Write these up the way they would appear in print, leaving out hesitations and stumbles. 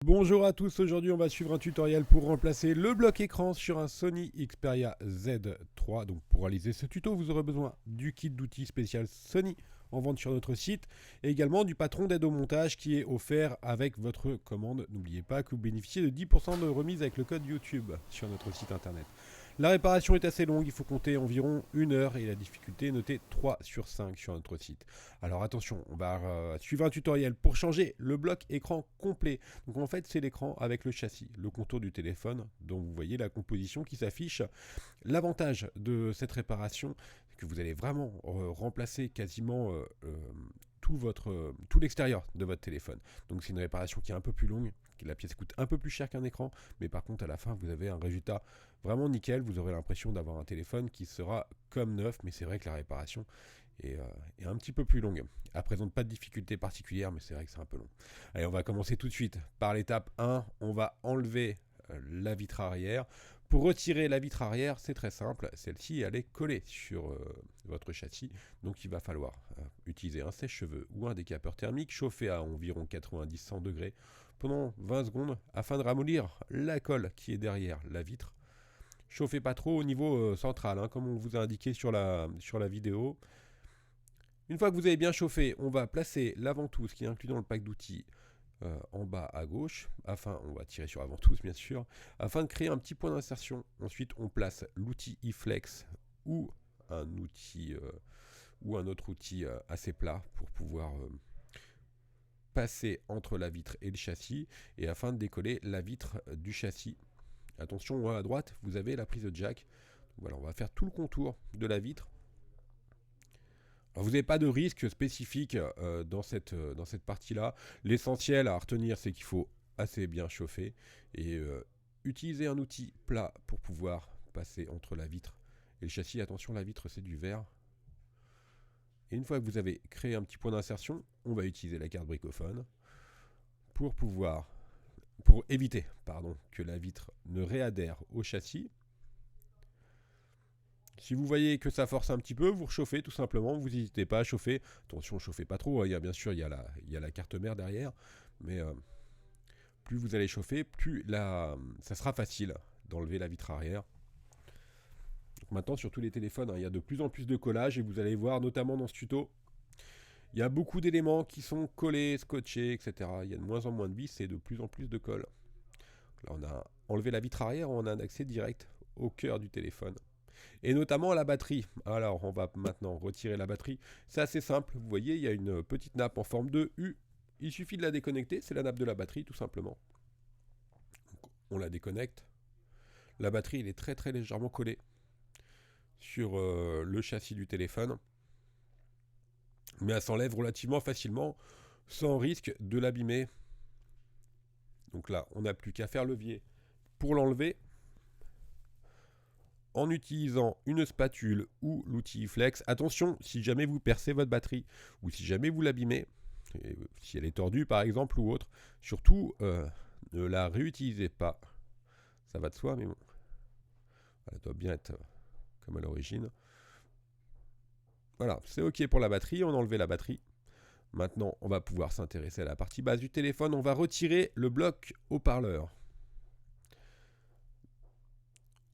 Bonjour à tous, aujourd'hui on va suivre un tutoriel pour remplacer le bloc écran sur un Sony Xperia Z3. Donc pour réaliser ce tuto, vous aurez besoin du kit d'outils spécial Sony en vente sur notre site et également du patron d'aide au montage qui est offert avec votre commande. N'oubliez pas que vous bénéficiez de 10% de remise avec le code YouTube sur notre site internet. La réparation est assez longue, il faut compter environ 1 heure et la difficulté est notée 3 sur 5 sur notre site. Alors attention, on va suivre un tutoriel pour changer le bloc écran complet. Donc en fait c'est l'écran avec le châssis, le contour du téléphone dont vous voyez la composition qui s'affiche. L'avantage de cette réparation, c'est que vous allez vraiment remplacer quasiment tout l'extérieur de votre téléphone. Donc c'est une réparation qui est un peu plus longue, la pièce coûte un peu plus cher qu'un écran, mais par contre à la fin vous avez un résultat vraiment nickel, vous aurez l'impression d'avoir un téléphone qui sera comme neuf, mais c'est vrai que la réparation est un petit peu plus longue. Elle présente pas de difficulté particulière, mais c'est vrai que c'est un peu long. Allez, on va commencer tout de suite par l'étape 1, on va enlever la vitre arrière. Pour retirer la vitre arrière, c'est très simple, celle-ci elle est collée sur votre châssis, donc il va falloir utiliser un sèche-cheveux ou un décapeur thermique chauffé à environ 90-100 degrés pendant 20 secondes afin de ramollir la colle qui est derrière la vitre. Chauffez pas trop au niveau central, hein, comme on vous a indiqué sur la vidéo. Une fois que vous avez bien chauffé, on va placer l'avant-tousse qui est inclus dans le pack d'outils en bas à gauche, on va tirer sur avant-tousse bien sûr, afin de créer un petit point d'insertion. Ensuite, on place l'outil iFlex ou un outil ou un autre outil assez plat pour pouvoir passer entre la vitre et le châssis et afin de décoller la vitre du châssis. Attention, à droite, vous avez la prise de jack. Voilà, on va faire tout le contour de la vitre. Alors vous n'avez pas de risque spécifique dans cette partie-là. L'essentiel à retenir, c'est qu'il faut assez bien chauffer et utiliser un outil plat pour pouvoir passer entre la vitre et le châssis. Attention, la vitre, c'est du verre. Et une fois que vous avez créé un petit point d'insertion, on va utiliser la carte bricophone pour éviter que la vitre ne réadhère au châssis. Si vous voyez que ça force un petit peu, vous rechauffez tout simplement, vous n'hésitez pas à chauffer. Attention, chauffez pas trop, bien sûr il y a la carte mère derrière, mais plus vous allez chauffer, ça sera facile d'enlever la vitre arrière. Donc maintenant sur tous les téléphones, il y a de plus en plus de collage et vous allez voir notamment dans ce tuto, il y a beaucoup d'éléments qui sont collés, scotchés, etc. Il y a de moins en moins de vis et de plus en plus de colle. Là on a enlevé la vitre arrière, on a un accès direct au cœur du téléphone. Et notamment à la batterie. Alors on va maintenant retirer la batterie. C'est assez simple, vous voyez il y a une petite nappe en forme de U. Il suffit de la déconnecter, c'est la nappe de la batterie tout simplement. Donc, on la déconnecte. La batterie elle est très très légèrement collée sur le châssis du téléphone. Mais elle s'enlève relativement facilement sans risque de l'abîmer. Donc là on n'a plus qu'à faire levier pour l'enlever en utilisant une spatule ou l'outil Flex. Attention, si jamais vous percez votre batterie ou si jamais vous l'abîmez, si elle est tordue par exemple ou autre, surtout ne la réutilisez pas. Ça va de soi, mais bon, elle doit bien être comme à l'origine. Voilà, c'est ok pour la batterie, on a enlevé la batterie. Maintenant, on va pouvoir s'intéresser à la partie basse du téléphone. On va retirer le bloc haut-parleur.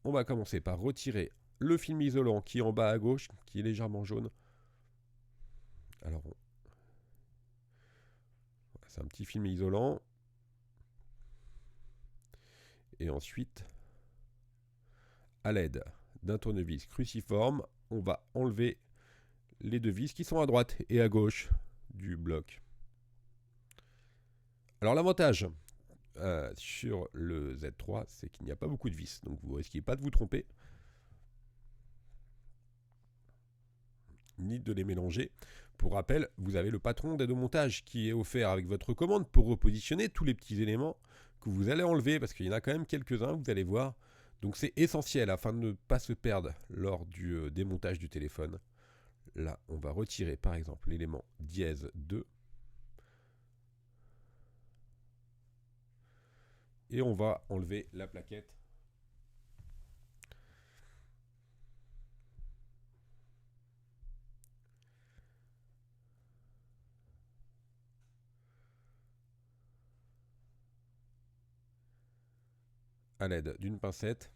On va commencer par retirer le film isolant qui est en bas à gauche, qui est légèrement jaune. Alors, c'est un petit film isolant. Et ensuite, à l'aide d'un tournevis cruciforme, on va enlever les deux vis qui sont à droite et à gauche du bloc. Alors l'avantage sur le Z3, c'est qu'il n'y a pas beaucoup de vis, donc vous ne risquez pas de vous tromper, ni de les mélanger. Pour rappel, vous avez le patron d'aide au montage qui est offert avec votre commande pour repositionner tous les petits éléments que vous allez enlever, parce qu'il y en a quand même quelques-uns, vous allez voir. Donc c'est essentiel afin de ne pas se perdre lors du démontage du téléphone. Là, on va retirer par exemple l'élément dièse 2. Et on va enlever la plaquette. à l'aide d'une pincette.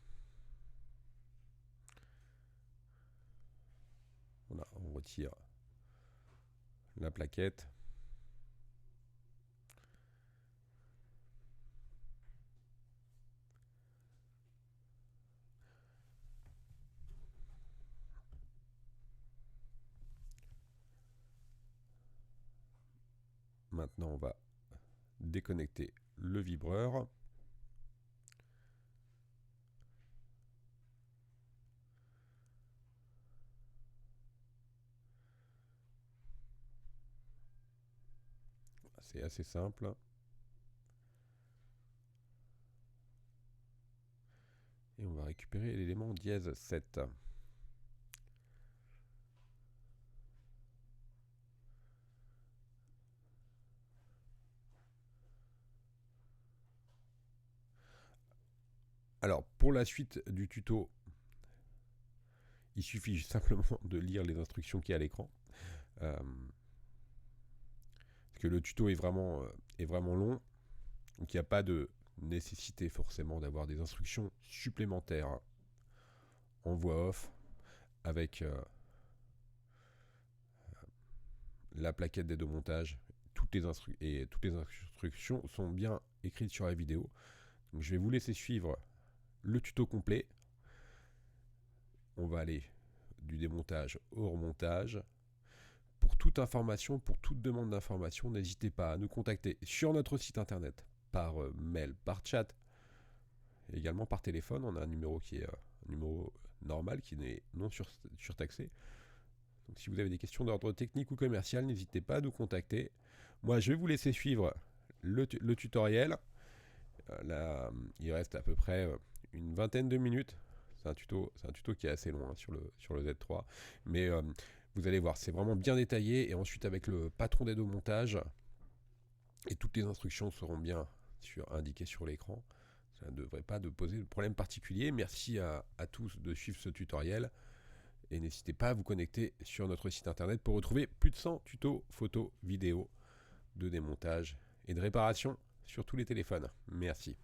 Voilà, on retire la plaquette. Maintenant, on va déconnecter le vibreur. C'est assez simple. Et on va récupérer l'élément dièse 7. Alors, pour la suite du tuto, il suffit simplement de lire les instructions qui y a à l'écran. Parce que le tuto est vraiment long. Donc, il n'y a pas de nécessité forcément d'avoir des instructions supplémentaires en voix off avec la plaquette d'aide au montage. Toutes les instructions sont bien écrites sur la vidéo. Donc, je vais vous laisser suivre le tuto complet. On va aller du démontage au remontage. Pour toute information, pour toute demande d'information, n'hésitez pas à nous contacter sur notre site internet, par mail, par chat, et également par téléphone. On a un numéro qui est un numéro normal, qui n'est non surtaxé. Donc si vous avez des questions d'ordre technique ou commercial, n'hésitez pas à nous contacter. Moi, je vais vous laisser suivre le tutoriel. Là, il reste à peu près une vingtaine de minutes. C'est un tuto qui est assez long hein, sur le Z3. Mais vous allez voir, c'est vraiment bien détaillé. Et ensuite, avec le patron d'aide au montage, et toutes les instructions seront bien indiquées sur l'écran. Ça ne devrait pas poser de problème particulier. Merci à tous de suivre ce tutoriel. Et n'hésitez pas à vous connecter sur notre site internet pour retrouver plus de 100 tutos, photos, vidéos de démontage et de réparation sur tous les téléphones. Merci.